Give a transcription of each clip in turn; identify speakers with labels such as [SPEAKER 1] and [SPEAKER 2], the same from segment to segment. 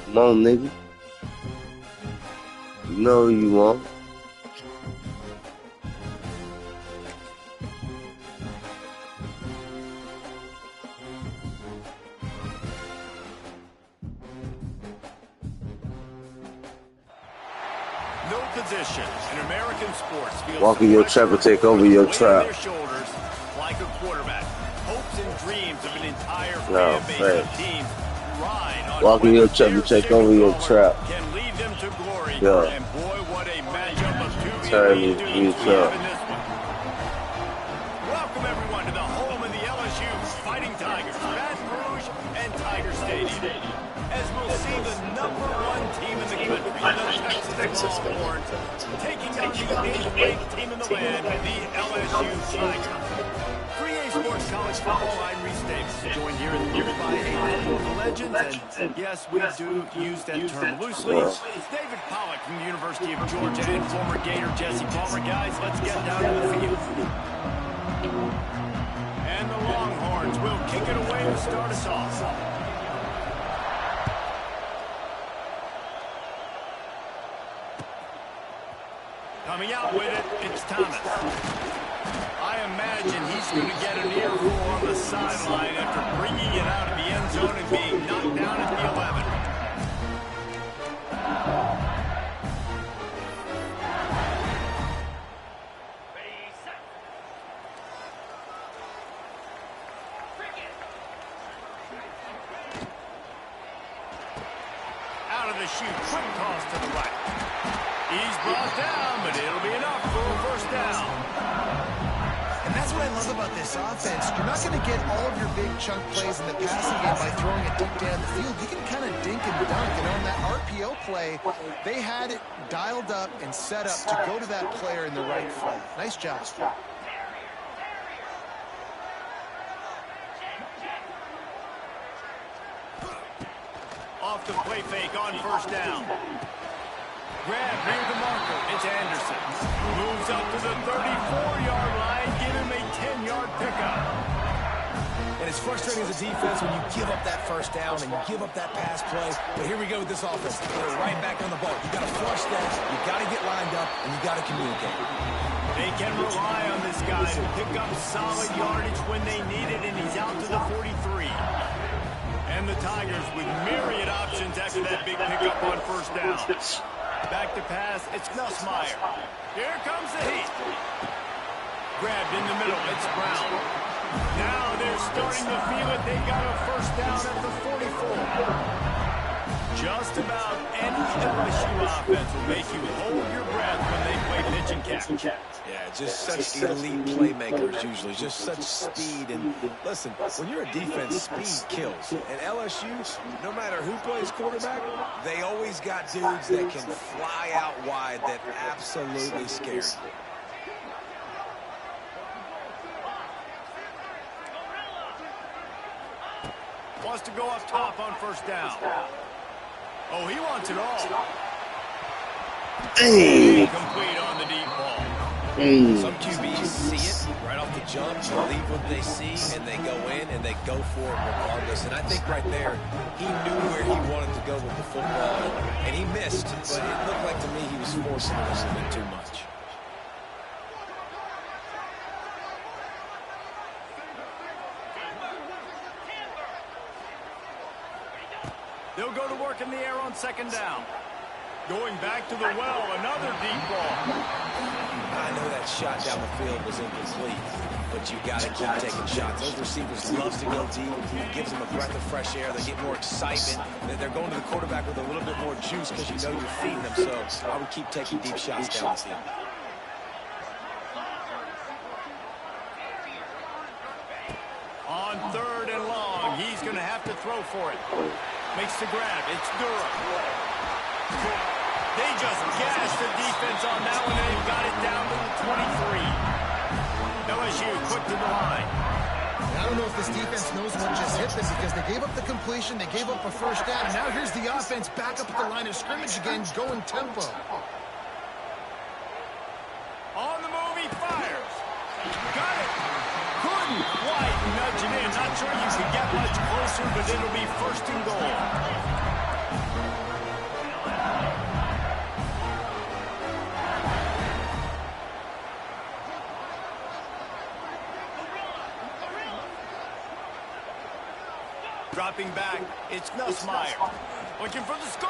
[SPEAKER 1] Come on, nigga. You know who you want.
[SPEAKER 2] No position in American sports feels
[SPEAKER 1] Walk in your trap and take over your trap.
[SPEAKER 2] Their shoulders like a quarterback. Hopes and dreams of an entire
[SPEAKER 1] No,
[SPEAKER 2] fan base
[SPEAKER 1] fair.
[SPEAKER 2] of teams ride on
[SPEAKER 1] Walk in your
[SPEAKER 2] whether
[SPEAKER 1] trap and
[SPEAKER 2] their
[SPEAKER 1] take over your
[SPEAKER 2] signal
[SPEAKER 1] trap.
[SPEAKER 2] can lead them to glory.
[SPEAKER 1] Yeah.
[SPEAKER 2] And boy, what a matchup of two
[SPEAKER 1] Turn
[SPEAKER 2] elite
[SPEAKER 1] these
[SPEAKER 2] dudes
[SPEAKER 1] beats
[SPEAKER 2] we have
[SPEAKER 1] up.
[SPEAKER 2] in this one. Welcome everyone to the home of the LSU Fighting Tigers, Baton Rouge and Tiger Stadium. As we'll see the #1 team in the country, the Texas Longhorns, taking on the 8th-ranked team in the land, the LSU Tigers. 3A Sports College Football, I'm Reese Davis, joined here in the booth by a couple of legends, and yes, we do use that term loosely. David Pollock from the University of Georgia and former Gator Jesse Palmer. Guys, let's get down to the field. And the Longhorns will kick it away to start us off. Coming out with it, it's Thomas. I imagine he's going to get an earful on the sideline after bringing it out of the end zone and being knocked down at the 11. Out of the chute, quick toss to the right. He's brought down, but it'll be enough for a first down.
[SPEAKER 3] And that's what I love about this offense. You're not going to get all of your big chunk plays in the passing game by throwing it deep down the field. You can kind of dink and dunk. And on that RPO play, they had it dialed up and set up to go to that player in the right flat. Nice job.
[SPEAKER 2] Off the play fake on first down. Grab near the marker. It's Anderson. Moves up to the 34-yard line. Give him a 10-yard pickup.
[SPEAKER 4] And it's frustrating as a defense when you give up that first down and you give up that pass play. But here we go with this offense. They're right back on the ball. You got to flush that. You got to get lined up, and you got to communicate.
[SPEAKER 2] They can rely on this guy to pick up solid yardage when they need it, and he's out to the 43. And the Tigers with myriad options after that big pickup on first down. Back to pass, it's Nussmeier. Here comes the heat. Grabbed in the middle, it's Brown. Now they're starting to feel it. They got a first down at the 44. Just about any LSU offense will make you hold your breath when they play pitch and catch.
[SPEAKER 4] Yeah, just such elite playmakers usually, just such speed. And listen, when you're a defense, speed kills. And LSU, no matter who plays quarterback, they always got dudes that can fly out wide that absolutely scare you.
[SPEAKER 2] Wants to go up top on first down. Oh, he wants it all.
[SPEAKER 1] Hey.
[SPEAKER 2] Complete on the deep ball.
[SPEAKER 1] Hey.
[SPEAKER 4] Some QBs see it right off the jump, believe what they see, and they go in and they go for it regardless. And I think right there, he knew where he wanted to go with the football, and he missed, but it looked like to me he was forcing it a little bit too much.
[SPEAKER 2] They'll go to work in the air on second down. Going back to the well, another deep ball.
[SPEAKER 4] I know that shot down the field was incomplete, but you got to keep taking shots. Those receivers love to go deep. It gives them a breath of fresh air. They get more excitement. They're going to the quarterback with a little bit more juice because you know you're feeding them. So I would keep taking deep shots down the field.
[SPEAKER 2] On third and long, he's going to have to throw for it. Makes the grab. It's Durham. They just gashed the defense on that one, and they've got it down to the 23. LSU quick to the line.
[SPEAKER 3] I don't know if this defense knows what just hit them because they gave up the completion, they gave up a first down, and now here's the offense back up at the line of scrimmage again, going tempo.
[SPEAKER 2] On the move, he fires. Got it. Couldn't quite nudge it in. Not sure you could get much closer, but it'll be first and goal. Dropping back, it's Nussmeier. Looking for the score.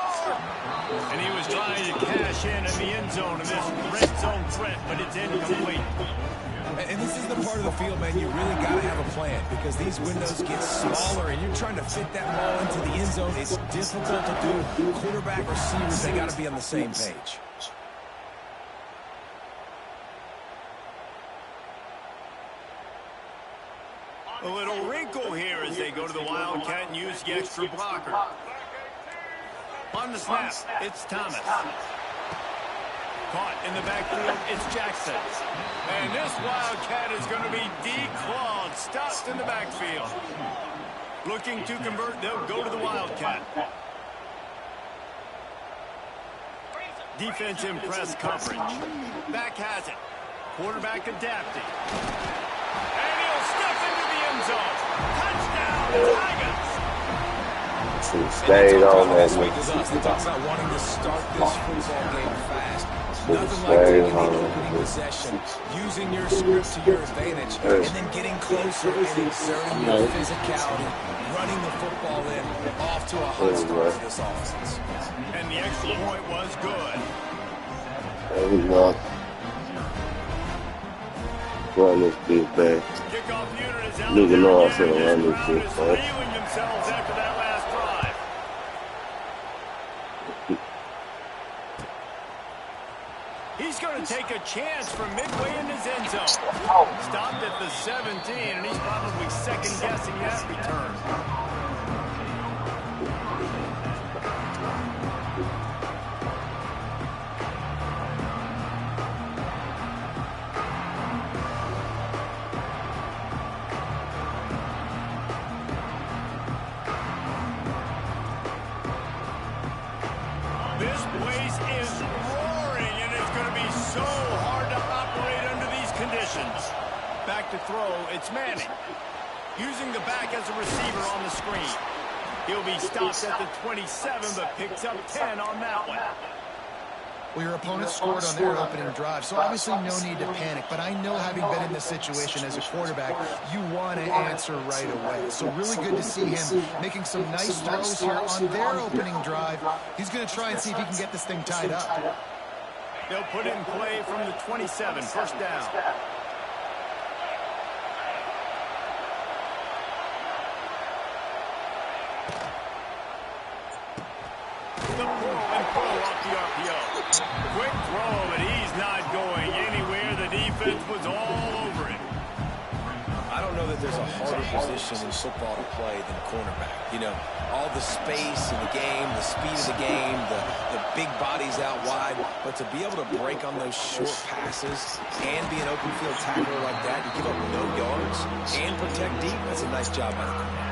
[SPEAKER 2] And he was trying to cash in the end zone in this red zone threat, but it's incomplete.
[SPEAKER 4] And this is the part of the field, man, you really got to have a plan because these windows get smaller and you're trying to fit that ball into the end zone. It's difficult to do. Quarterback, receivers, they got to be on the same page.
[SPEAKER 2] A little wrinkle here as they go to the Wildcat and use the extra blocker. On the snap, it's Thomas. Caught in the backfield, it's Jackson. And this Wildcat is going to be declawed, stopped in the backfield. Looking to convert, they'll go to the Wildcat. Defense in press coverage. Back has it. Quarterback adapting. And he'll step into the end zone. Touchdown, Tigers!
[SPEAKER 1] Stayed on that.
[SPEAKER 4] They talk about wanting to start this football game fast. Nothing like taking the opening possession, using your script to your advantage, and then getting closer and exerting your physicality, running the football in, off to a hot start for this offense.
[SPEAKER 2] And the extra point was good.
[SPEAKER 1] There we go. Run this big back.
[SPEAKER 2] Kickoff unit is out
[SPEAKER 1] Nigga
[SPEAKER 2] there
[SPEAKER 1] know I
[SPEAKER 2] again,
[SPEAKER 1] said
[SPEAKER 2] and
[SPEAKER 1] run
[SPEAKER 2] this
[SPEAKER 1] this
[SPEAKER 2] crowd
[SPEAKER 1] big
[SPEAKER 2] is
[SPEAKER 1] back.
[SPEAKER 2] reeling themselves after that last drive. He's going to take a chance from midway in his end zone. Stopped at the 17, and he's probably second-guessing that return. This place is roaring, and it's going to be so hard to operate under these conditions. Back to throw, it's Manning. Using the back as a receiver on the screen. He'll be stopped at the 27, but picks up 10 on that one.
[SPEAKER 3] Well, your opponent scored on their opening drive, so obviously no need to panic. But I know, having been in this situation as a quarterback, you want to answer right away. So really good to see him making some nice throws here on their opening drive. He's going to try and see if he can get this thing tied up.
[SPEAKER 2] They'll put it in play from the 27, first down. The throw off the RPO. Quick throw, but he's not going anywhere. The defense was all over him.
[SPEAKER 4] I don't know that there's a harder position in football to play than cornerback. You know, all the space in the game, the speed of the game, the big bodies out wide. But to be able to break on those short passes and be an open field tackler like that, you give up no yards and protect deep, that's a nice job by the corner.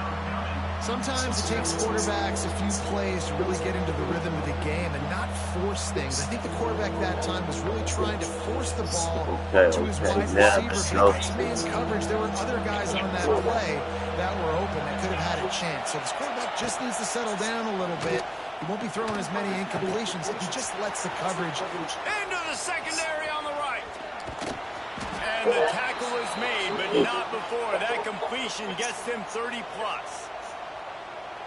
[SPEAKER 3] Sometimes it takes quarterbacks a few plays to really get into the rhythm of the game and not force things. I think the quarterback that time was really trying to force the ball to his wide receiver. Because man's coverage, there were other guys on that play that were open that could have had a chance. So this quarterback just needs to settle down a little bit. He won't be throwing as many incompletions if he just lets the coverage.
[SPEAKER 2] Into the secondary on the right. And the tackle is made, but not before. That completion gets them 30 plus.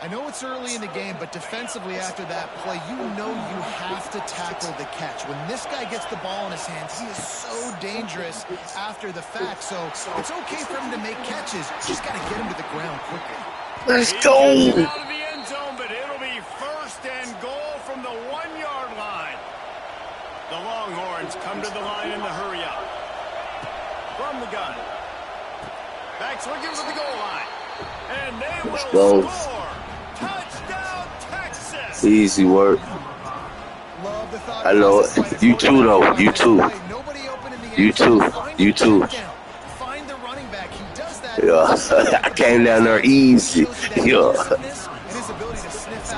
[SPEAKER 3] I know it's early in the game, but defensively after that play, you know you have to tackle the catch. When this guy gets the ball in his hands, he is so dangerous after the fact. So it's okay for him to make catches. Just got to get him to the ground quickly.
[SPEAKER 1] Let's go!
[SPEAKER 2] Out of the end zone, but it'll be first and goal from the 1-yard line. The Longhorns come to the line in the hurry up. From the gun. Backs looking for the goal line. And they will score. Touchdown, Texas.
[SPEAKER 1] Easy work. I know it. You too, though. You too. You too. You too.
[SPEAKER 3] Find the running back. He does that.
[SPEAKER 1] Yeah. I came down there easy. Yeah.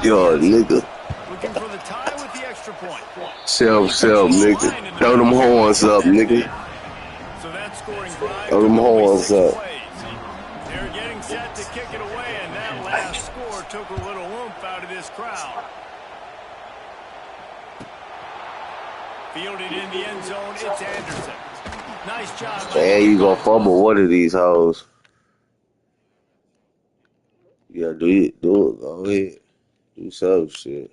[SPEAKER 1] Yo, nigga.
[SPEAKER 2] Looking for the tie with the extra point.
[SPEAKER 1] Self, nigga. Throw them horns up, nigga.
[SPEAKER 2] So that scoring drive.
[SPEAKER 1] Throw them horns up.
[SPEAKER 2] They're getting set to kick it away, and that last score took a little oomph out of this crowd. Fielded in the end zone, it's Anderson. Nice job.
[SPEAKER 1] Man, you gonna fumble one of these hoes. Yeah, do it. Go ahead. Do some shit.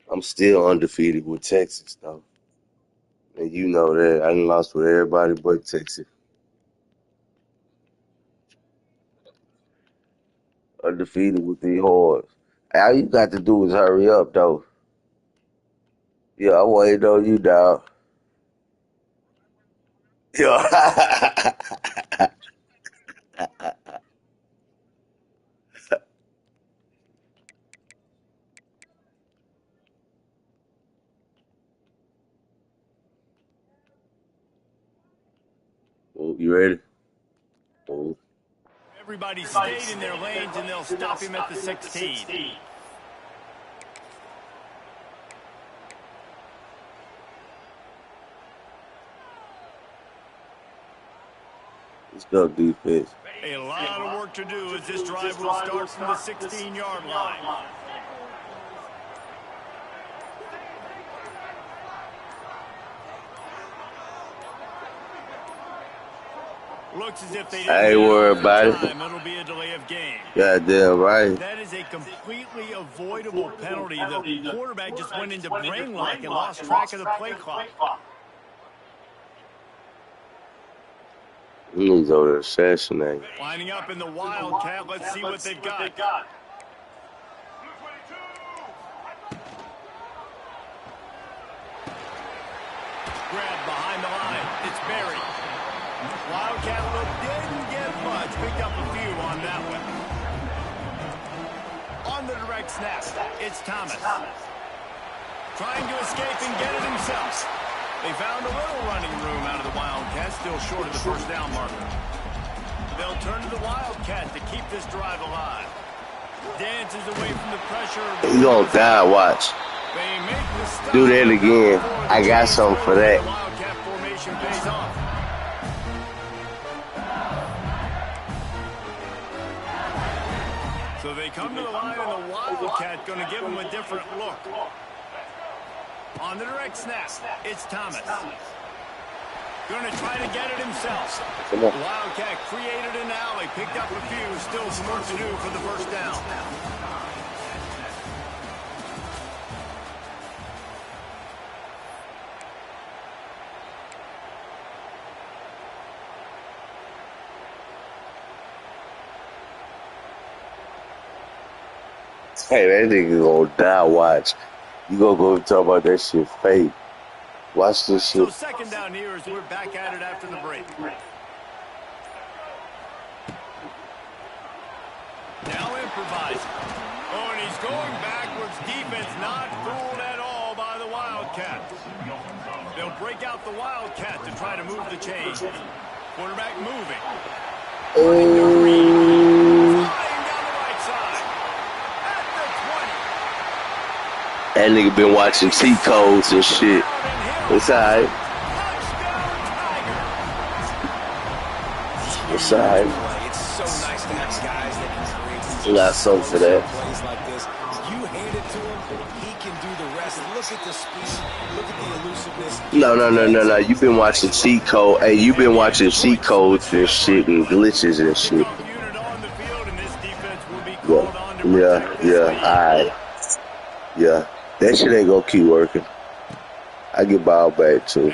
[SPEAKER 1] I'm still undefeated with Texas, though. And you know that. I done lost with everybody but Texas. Undefeated with the hordes. All you got to do is hurry up, though. Yeah, I'm waiting on you, dog. Yeah. Oh, you ready? Oh.
[SPEAKER 2] Everybody stayed in their lanes, and they'll stop him at the 16.
[SPEAKER 1] Let's go, defense.
[SPEAKER 2] A lot of work to do as this drive will start from the 16-yard line. Looks as if they didn't
[SPEAKER 1] ain't worried about it.
[SPEAKER 2] It'll be a delay of game.
[SPEAKER 1] Goddamn right.
[SPEAKER 2] That is a completely avoidable penalty. The quarterback just went into brain lock and lost track of the play clock.
[SPEAKER 1] He's over there assassinating.
[SPEAKER 2] Lining up in the Wildcat. Let's see what they've got. Grab behind the line. It's Barry. Wildcat look didn't get much. Picked up a few on that one. On the direct snap, it's Thomas. Trying to escape and get it himself. They found a little running room out of the Wildcat, still short of the first down marker. They'll turn to the Wildcat to keep this drive alive. Dances away from the pressure.
[SPEAKER 1] He gonna die, watch. Do that again. I got something for that.
[SPEAKER 2] Wildcat formation pays off. So they come to the line, and the Wildcat going to give him a different look. On the direct snap, it's Thomas. Going to try to get it himself. The Wildcat created an alley, picked up a few, still some work to do for the first down.
[SPEAKER 1] Hey, that nigga gonna die, watch. You gonna go talk about that shit fake. Watch this shit.
[SPEAKER 2] So second down here as we're back at it after the break. Now improvising. Oh, and he's going backwards. Defense not fooled at all by the Wildcats. They'll break out the Wildcat to try to move the chains. Quarterback moving. Flying down the right side. At the 20.
[SPEAKER 1] That nigga been watching cheat codes and shit. It's alright. It's alright.
[SPEAKER 4] It's so nice to have guys that can create.
[SPEAKER 1] We got something for that.
[SPEAKER 4] Plays like this. You hand it to him, he can do the rest. Look at the speed. Look at the elusiveness.
[SPEAKER 1] No. You been watching cheat code. Hey, you been watching cheat codes and shit and glitches and shit. Yeah. Alright. Yeah. That shit ain't gonna keep working. I get ball back too.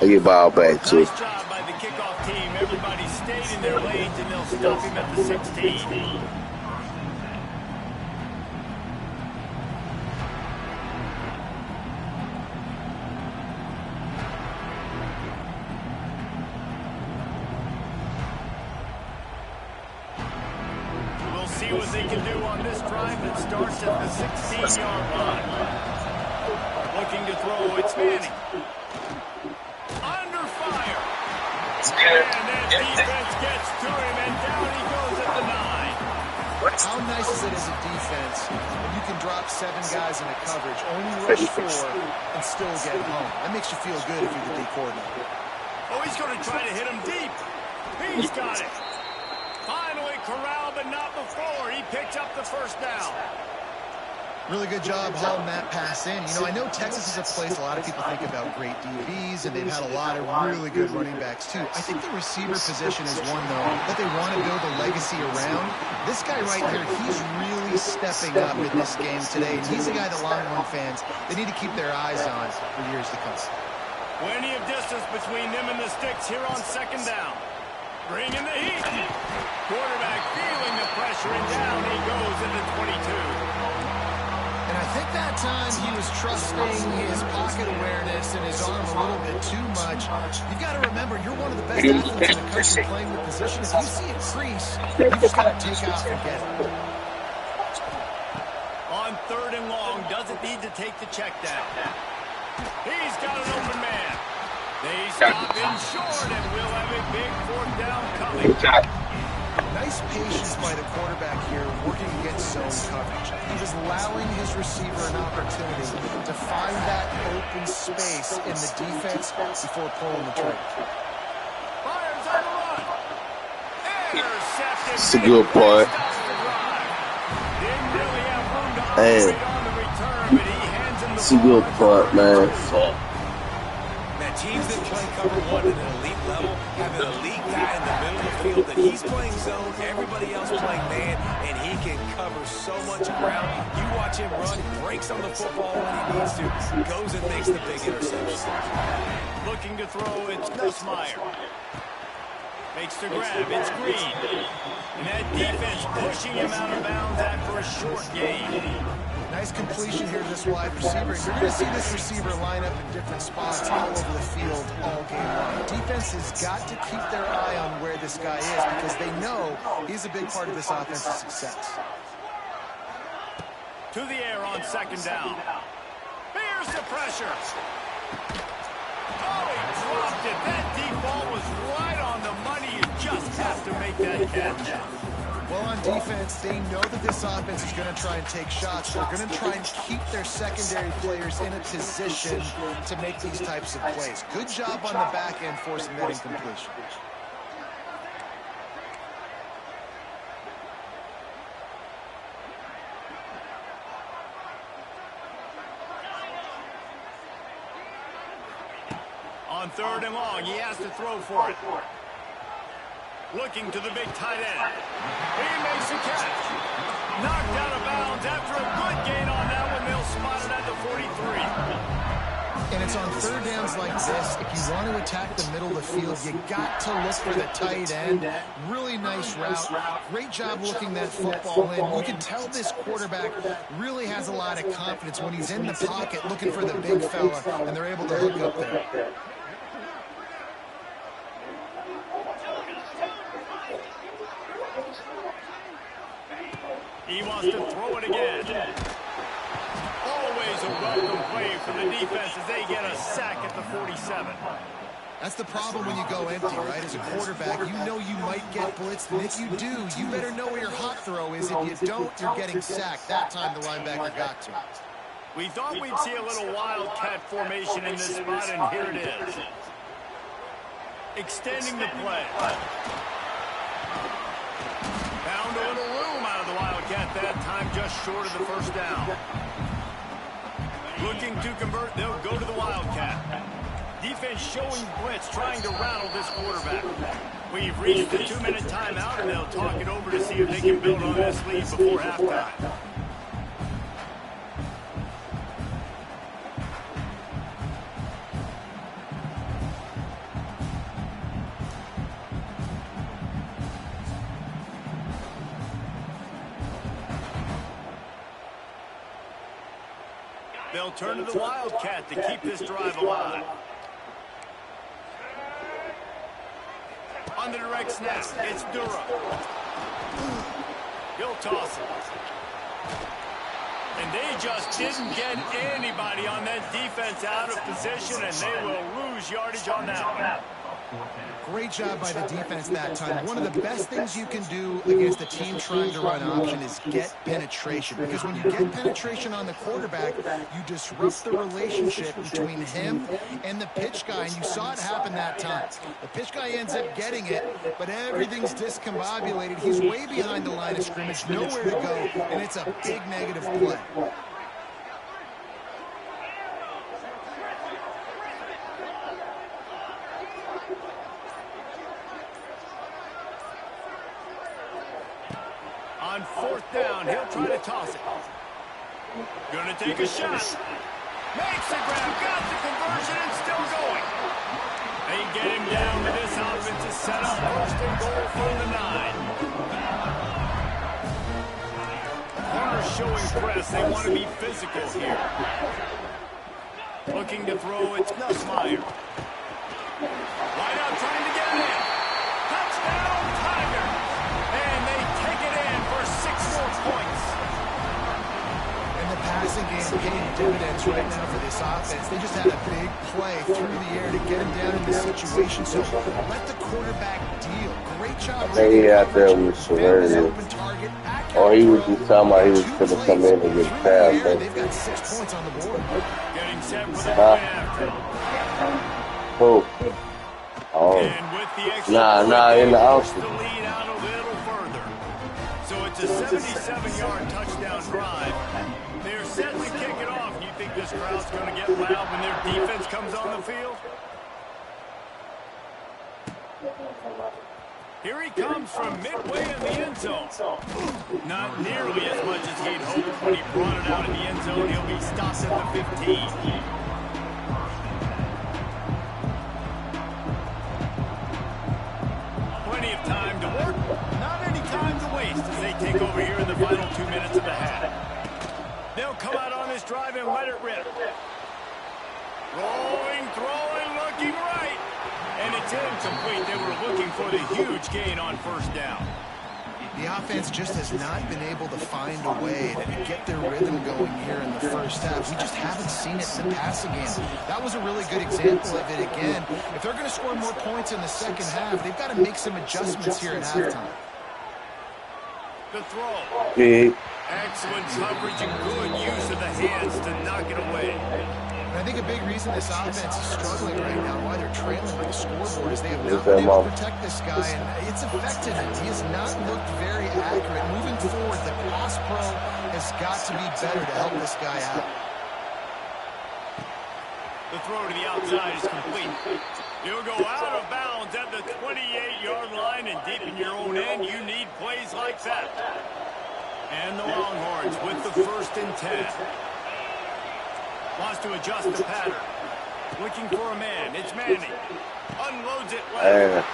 [SPEAKER 1] I get ball back too.
[SPEAKER 2] Nice job by the kickoff team. Everybody stayed in their lanes, and they'll stop him at the 16. We'll see what they can do on this drive that starts at the 16-yard line. Looking to throw, it's Manning. Under fire. And that defense gets to him, and down he goes at the 9.
[SPEAKER 3] How nice is it as a defense when you can drop 7 guys in a coverage, only rush 4, and still get home? That makes you feel good if you're the D coordinator.
[SPEAKER 2] Oh, he's going to try to hit him deep. He's got it. Finally corralled, but not before. He picked up the first down.
[SPEAKER 3] Really good job hauling that pass in. You know, I know Texas is a place a lot of people think about great DBs, and they've had a lot of really good running backs, too. I think the receiver position is one, though, that they want to build a legacy around. This guy right here, he's really stepping up in this game today, and he's a guy that Longhorn fans, they need to keep their eyes on for years to come.
[SPEAKER 2] Plenty of distance between them and the sticks here on second down. Bringing the heat. Quarterback feeling the pressure, and down he goes into 22.
[SPEAKER 3] And I think that time he was trusting his pocket awareness and his arm a little bit too much. You've got to remember, you're one of the best athletes in the country playing the position. If you see it crease, you just got to take off and get it.
[SPEAKER 2] On third and long, doesn't need to take the check down. He's got an open man. They stop him short, and we'll have a big fourth down coming.
[SPEAKER 3] Nice patience by the quarterback here, working against zone coverage. He was allowing his receiver an opportunity to find that open space in the defense before pulling the trigger.
[SPEAKER 2] Fires on the run. Intercepted.
[SPEAKER 1] It's a good part.
[SPEAKER 2] Didn't really have room to
[SPEAKER 1] Hey.
[SPEAKER 2] operate on the return, but he hands him the
[SPEAKER 1] It's a good part, man.
[SPEAKER 4] Now, teams that play cover one at an elite level have an elite guy in the middle of the field that he's playing zone, everybody else playing man, and he can cover so much ground. You watch him run, he breaks on the football when he needs to, goes and makes the big interception.
[SPEAKER 2] looking to throw. It's Nussmeier. Makes the grab. It's Green. And that defense pushing him out of bounds after a short gain.
[SPEAKER 3] Nice completion here to this wide receiver. You're going to see this receiver line up in different spots all over the field all game long. Defense has got to keep their eye on where this guy is because they know he's a big part of this offense's success.
[SPEAKER 2] To the air on second down. Bears the pressure. Oh, he dropped it. That deep ball was right on the money. You just have to make that catch.
[SPEAKER 3] Well, on defense, they know that this offense is going to try and take shots. They're going to try and keep their secondary players in a position to make these types of plays. Good job on the back end forcing that incompletion.
[SPEAKER 2] On third and long, he has to throw for it. Looking to the big tight end. He makes a catch. Knocked out of bounds after a good gain on that one. They'll spot it at the 43.
[SPEAKER 3] And it's on third downs like this. If you want to attack the middle of the field, you got to look for the tight end. Really nice route. Great job looking that football in. You can tell this quarterback really has a lot of confidence when he's in the pocket looking for the big fella, and they're able to hook up there.
[SPEAKER 2] He wants to throw it again. Always a welcome play for the defense as they get a sack at the 47.
[SPEAKER 3] That's the problem when you go empty, right? As a quarterback, you know you might get blitzed, and if you do, you better know where your hot throw is. If you don't, you're getting sacked. That time the linebacker got to it.
[SPEAKER 2] We thought we'd see a little wildcat formation in this spot, and here it is. Extending the play. Found a little room out of the Wildcat that time, just short of the first down. Looking to convert, they'll go to the Wildcat. Defense showing blitz, trying to rattle this quarterback. We've reached the 2-minute timeout, and they'll talk it over to see if they can build on this lead before halftime. They'll turn to the Wildcat to keep this drive alive. On the direct snap, it's Durham. He'll toss it. And they just didn't get anybody on that defense out of position, and they will lose yardage on that one.
[SPEAKER 3] Great job by the defense that time. One of the best things you can do against a team trying to run option is get penetration. Because when you get penetration on the quarterback, you disrupt the relationship between him and the pitch guy. And you saw it happen that time. The pitch guy ends up getting it, but everything's discombobulated. He's way behind the line of scrimmage, nowhere to go, and it's a big negative play.
[SPEAKER 2] On 4th down, he'll try to toss it. Gonna take a shot. Makes the grab, got the conversion, and still going. They get him down with this offense to set up 1st and goal from the 9. Corners showing press. They want to be physical here. Looking to throw, it's Nussmeier. Wide out, trying to get it in. Touchdown, Tigers! And they take it in for 6 more points.
[SPEAKER 3] And the passing game paying dividends right now for this offense. They just had a big play through the air to get him down in this situation. So let the quarterback deal. Great job.
[SPEAKER 1] They out there with severity. Or he was just talking about he was going to come in and get fast.
[SPEAKER 3] They've got 6 points on the board.
[SPEAKER 2] Getting set for the point after.
[SPEAKER 1] Who? Oh.
[SPEAKER 2] And with the extra
[SPEAKER 1] in the
[SPEAKER 2] push
[SPEAKER 1] outfit.
[SPEAKER 2] the lead out a little further. So it's a 77-yard touchdown drive. They're set to kick it off. You think this crowd's going to get loud when their defense comes on the field? Here he comes from midway in the end zone. Not nearly as much as he'd hoped when he brought it out in the end zone. He'll be stopped at the 15. Plenty of time to work, not any time to waste as they take over here in the final 2 minutes of the half. They'll come out on this drive and let it rip. Rolling, throwing, looking right. And it's incomplete. They were looking for the huge gain on 1st down.
[SPEAKER 3] The offense just has not been able to find a way to get their rhythm going here in the first half. We just haven't seen it in the passing game. That was a really good example of it again. If they're going to score more points in the second half, they've got to make some adjustments here at halftime.
[SPEAKER 2] The throw.
[SPEAKER 1] Big.
[SPEAKER 2] Excellent coverage and good use of the hands to knock it away.
[SPEAKER 3] And I think a big reason this offense is struggling right now, why they're trailing by the scoreboard, is they have not been able to protect this guy, and it's affected him. He has not looked very accurate. Moving forward, the pass pro has got to be better to help this guy out.
[SPEAKER 2] The throw to the outside is complete. You'll go out of bounds at the 28-yard line, and deep in your own end, you need plays like that. And the Longhorns with the 1st and 10. Wants to adjust the pattern. Looking for a man. It's Manning. Unloads it left.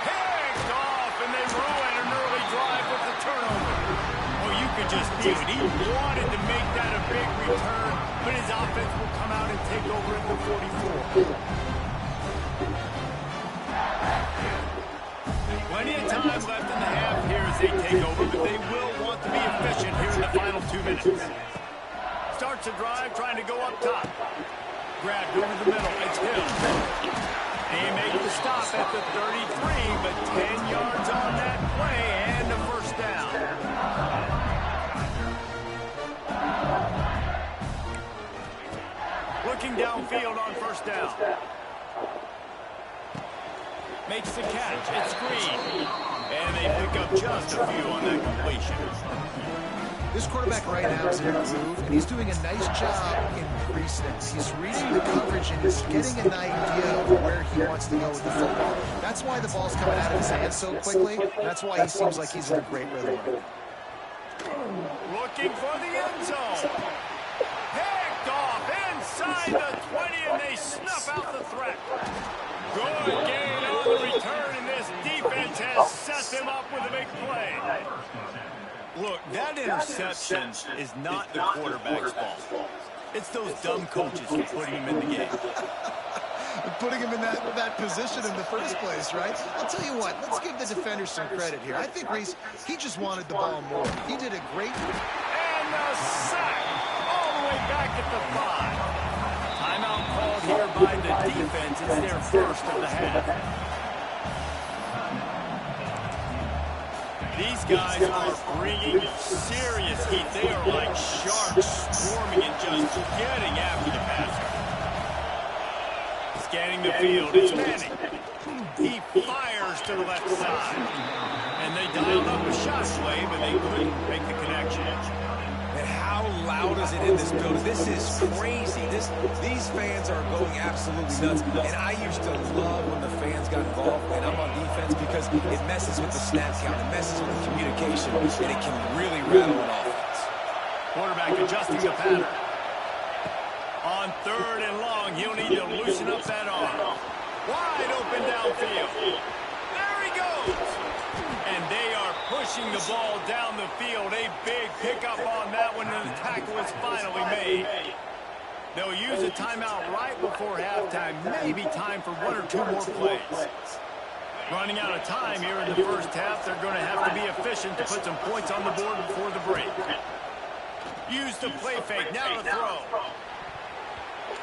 [SPEAKER 2] Picked off, and they ruin an early drive with the turnover. Well, you could just feel it. He wanted to make that a big return, but his offense will come out and take over at the 44. Plenty of time left in the half here as they take over, but they will want to be efficient here in the final 2 minutes. Starts a drive, trying to go up top. Grabbed over the middle. It's Hill. They make the stop at the 33, but 10 yards on that play and a 1st down. Looking downfield on 1st down. Makes the catch. It's Green. And they pick up just a few on that completion.
[SPEAKER 3] This quarterback right now is in a groove, and he's doing a nice job in pre-snaps. He's reading the coverage, and he's getting an idea of where he wants to go with the football. That's why the ball's coming out of his hands so quickly. That's why he seems like he's in a great rhythm.
[SPEAKER 2] Looking for the end zone. Picked off inside the 20, and they snuff out the threat. Good gain on the return, and this defense has set them up with a big play. Look, that interception is not the quarterback's fault. It's those dumb coaches who put him in the game.
[SPEAKER 3] Putting him in that position in the first place, right? I'll tell you what, let's give the defender some credit here. I think Reese, he just wanted the ball more. He did a great...
[SPEAKER 2] And the sack all the way back at the 5. Timeout called here by the defense. It's their 1st of the half. These guys are bringing serious heat. They are like sharks swarming and just getting after the passer. Scanning the field, it's Manning. He fires to the left side. And they dialed up a shot play, but they couldn't make the connection.
[SPEAKER 4] And how loud is it in this building? This is crazy. These fans are going absolutely nuts. And I used to love when the fans got involved when I'm on defense because it messes with the snap count, it messes with the communication, and it can really rattle an offense.
[SPEAKER 2] Quarterback adjusting the pattern. On 3rd and long, he'll need to loosen up that arm. Wide open downfield. There he goes. And they are pushing the ball down the field. A big pickup on that one, and the tackle is finally made. They'll use a timeout right before halftime. Maybe time for 1 or 2 more plays. Running out of time here in the first half. They're going to have to be efficient to put some points on the board before the break. Use the play fake. Now to throw.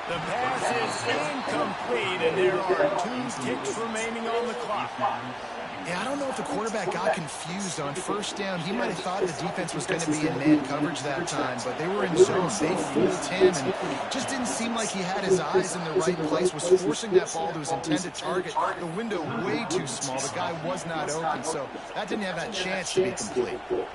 [SPEAKER 2] The pass is incomplete, and there are 2 ticks remaining on the clock.
[SPEAKER 3] Yeah, I don't know if the quarterback got confused on 1st down. He might have thought the defense was going to be in man coverage that time, but they were in zone. They fooled him, and just didn't seem like he had his eyes in the right place, was forcing that ball to his intended target. The window way too small. The guy was not open, so that didn't have that chance to be complete.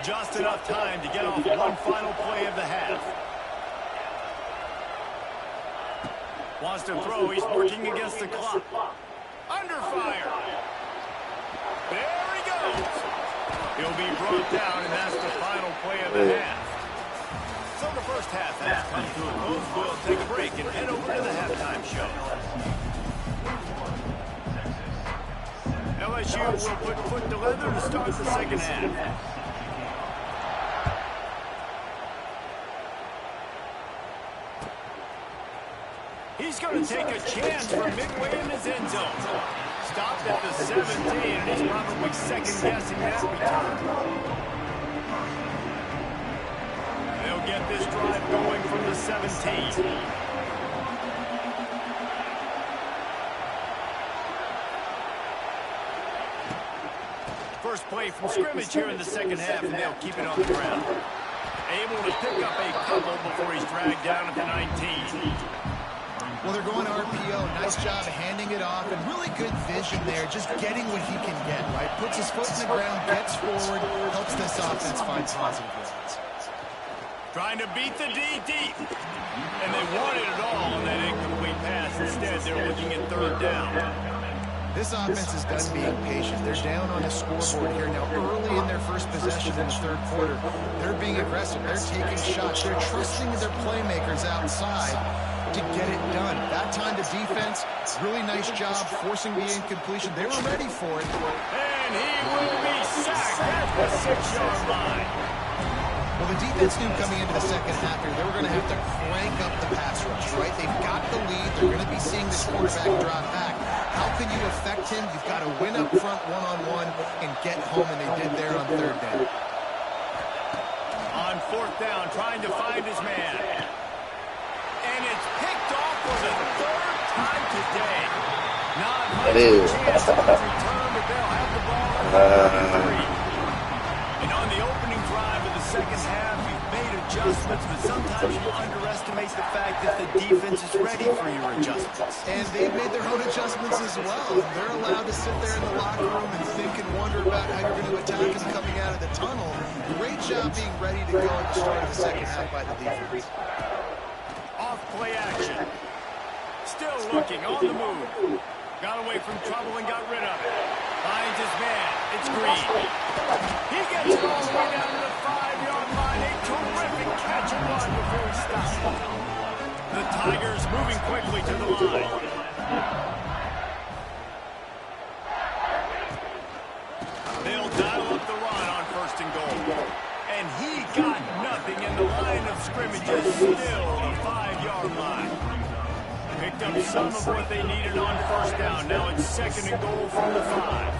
[SPEAKER 2] Just enough time to get off one final play of the half. Wants to throw. He's working against the clock. Under fire. There he goes. He'll be brought down, and that's the final play of the half. So the first half has come to a close. We'll take a break and head over to the halftime show. LSU will put foot to leather to start the second half. He's going to take a chance from midway in his end zone. Stopped at the 17, and he's probably second-guessing that return. They'll get this drive going from the 17. First play from scrimmage here in the second half, and they'll keep it on the ground. Able to pick up a couple before he's dragged down at the 19.
[SPEAKER 3] Well, they're going RPO. Nice job handing it off, and really good vision there, just getting what he can get, right? Puts his foot in the ground, gets forward, helps this offense find positive results.
[SPEAKER 2] Trying to beat the D deep. And they wanted it all on that incomplete pass. Instead, they're looking at 3rd down.
[SPEAKER 3] This offense is done being patient. They're down on the scoreboard here now. Early in their first possession in the 3rd quarter, they're being aggressive. They're taking shots. They're trusting their playmakers outside to get it done. That time the defense, really nice job forcing the incompletion. They were ready for it.
[SPEAKER 2] And he will be sacked at the 6-yard line.
[SPEAKER 3] Well, the defense knew coming into the second half here, they were going to have to crank up the pass rush, right? They've got the lead. They're going to be seeing this quarterback drop back. How can you affect him? You've got to win up front one-on-one and get home, and they did there on 3rd down.
[SPEAKER 2] On 4th down, trying to find his man. And it's picked off for the 3rd time today. Not much of a chance on the return, but they'll have the ball at 33. And on the opening drive of the second half, you've made adjustments, but sometimes you underestimate the fact that the defense is ready for your adjustments.
[SPEAKER 3] And they've made their own adjustments as well. They're allowed to sit there in the locker room and think and wonder about how you're going to attack them coming out of the tunnel. Great job being ready to go at the start of the second half by the defense.
[SPEAKER 2] Play action. Still looking on the move. Got away from trouble and got rid of it. Finds his man. It's Green. He gets it all the way down to the 5-yard line. A terrific catch and run before he stops. The Tigers moving quickly to the line. They'll dial up the run on 1st and goal. And he got nothing, and the line of scrimmage is still the 5-yard line. Picked up some of what they needed on 1st down. Now it's 2nd and goal from the 5.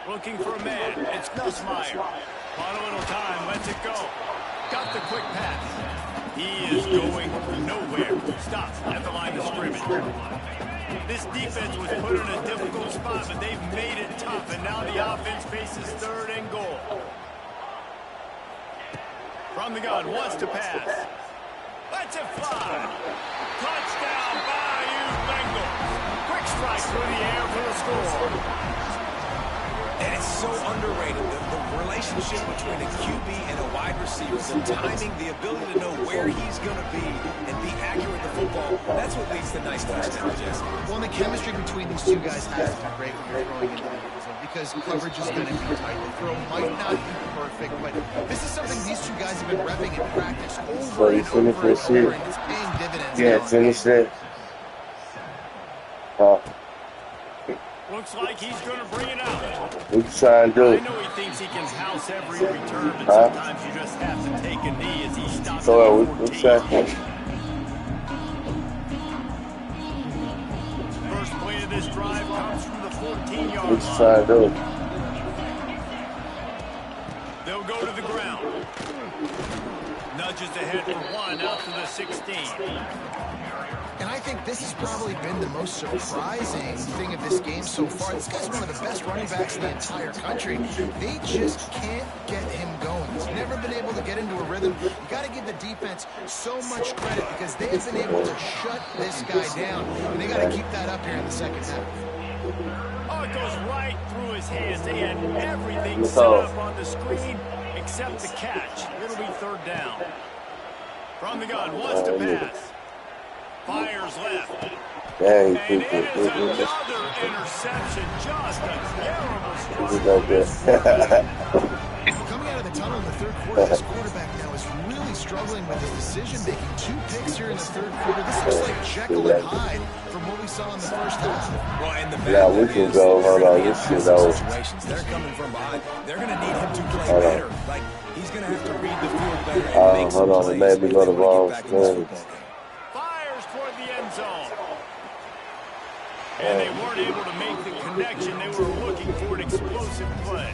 [SPEAKER 2] Looking for a man. It's Nussmeier. On a little time, lets it go. Got the quick pass. He He is going nowhere. Stop at the line of scrimmage. This defense was put in a difficult spot, but they've made it tough, and now the offense faces 3rd and goal. From the gun, wants to pass. Lets it fly. Touchdown, Bayou Bengals. Quick strike through the air for the score.
[SPEAKER 4] And it's so underrated, the relationship between a QB and a wide receiver, the timing, the ability to know where he's going to be and be accurate with the football, that's what leads to nice touchdowns, Jesse.
[SPEAKER 3] Well, the chemistry between these two guys has to be great when you're throwing into the end zone because coverage is going to be tight. The throw might not be perfect, but this is something these two guys have been repping in practice over and over and over, and it's paying dividends.
[SPEAKER 5] Yeah, finish it.
[SPEAKER 2] Looks like he's going to bring it out.
[SPEAKER 5] What you trying to do?
[SPEAKER 2] I know he thinks he can house every return, but sometimes you just have to take a knee as he stops
[SPEAKER 5] So,
[SPEAKER 2] at
[SPEAKER 5] what's
[SPEAKER 2] 14.
[SPEAKER 5] that?
[SPEAKER 2] First play of this drive comes from the 14-yard
[SPEAKER 5] What you
[SPEAKER 2] line.
[SPEAKER 5] trying to do?
[SPEAKER 2] They'll go to the ground. Nudges ahead for 1 out to the 16.
[SPEAKER 3] And I think this has probably been the most surprising thing of this game so far. This guy's one of the best running backs in the entire country. They just can't get him going. He's never been able to get into a rhythm. You got to give the defense so much credit because they have been able to shut this guy down. And they got to keep that up here in the second half.
[SPEAKER 2] Oh, it goes right through his hands. They had everything set up on the screen except the catch. It'll be 3rd down. From the gun, wants to pass. Fires left.
[SPEAKER 5] Dang,
[SPEAKER 2] And it is another interception. Just a terrible start.
[SPEAKER 3] Coming out of the tunnel in the 3rd quarter, this quarterback now is really struggling with his decision-making. 2 picks here in the 3rd quarter. This looks like Jekyll and Hyde from what we saw in the first half.
[SPEAKER 4] Well, and the
[SPEAKER 5] Yeah, we can go. Hold on, this shit over.
[SPEAKER 4] situations. They're coming from behind. They're going to need him to play better. Like, he's going to have to read the field better and make some
[SPEAKER 5] hold on,
[SPEAKER 4] plays.
[SPEAKER 5] it made me go the
[SPEAKER 4] if they wanna
[SPEAKER 5] wrong
[SPEAKER 4] get back in this
[SPEAKER 5] thing.
[SPEAKER 4] football game.
[SPEAKER 2] Fires toward the end zone. And they weren't able to make the connection. They were looking for an explosive play.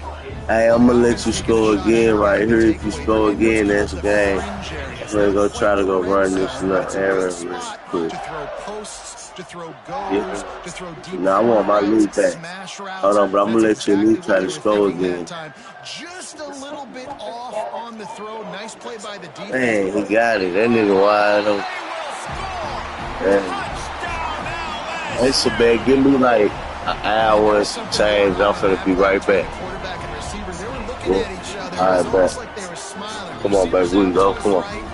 [SPEAKER 5] Hey, I'm gonna let you score again right here. If you score again, that's the game. I'm gonna go try to go run this area real quick.
[SPEAKER 3] To throw posts, to throw goals, to throw deep.
[SPEAKER 5] No, I want my loot back.
[SPEAKER 3] Smash routes.
[SPEAKER 5] Hold on, but I'm gonna let
[SPEAKER 3] That's
[SPEAKER 5] you
[SPEAKER 3] exactly
[SPEAKER 5] try to
[SPEAKER 3] what
[SPEAKER 5] score
[SPEAKER 3] they were thinking
[SPEAKER 5] again.
[SPEAKER 3] that time. Just a little bit off on the throw. Nice play by the defense.
[SPEAKER 5] Man, he got it. That nigga wide open. Man. Hey, so man, give me like an hour and some change. I'm finna be right back.
[SPEAKER 3] Quarterback and receiver, they were looking at each other.
[SPEAKER 5] All right,
[SPEAKER 3] It was almost
[SPEAKER 5] bet.
[SPEAKER 3] like they were smiling.
[SPEAKER 5] Come on, baby, we can go. Come on.
[SPEAKER 3] Right,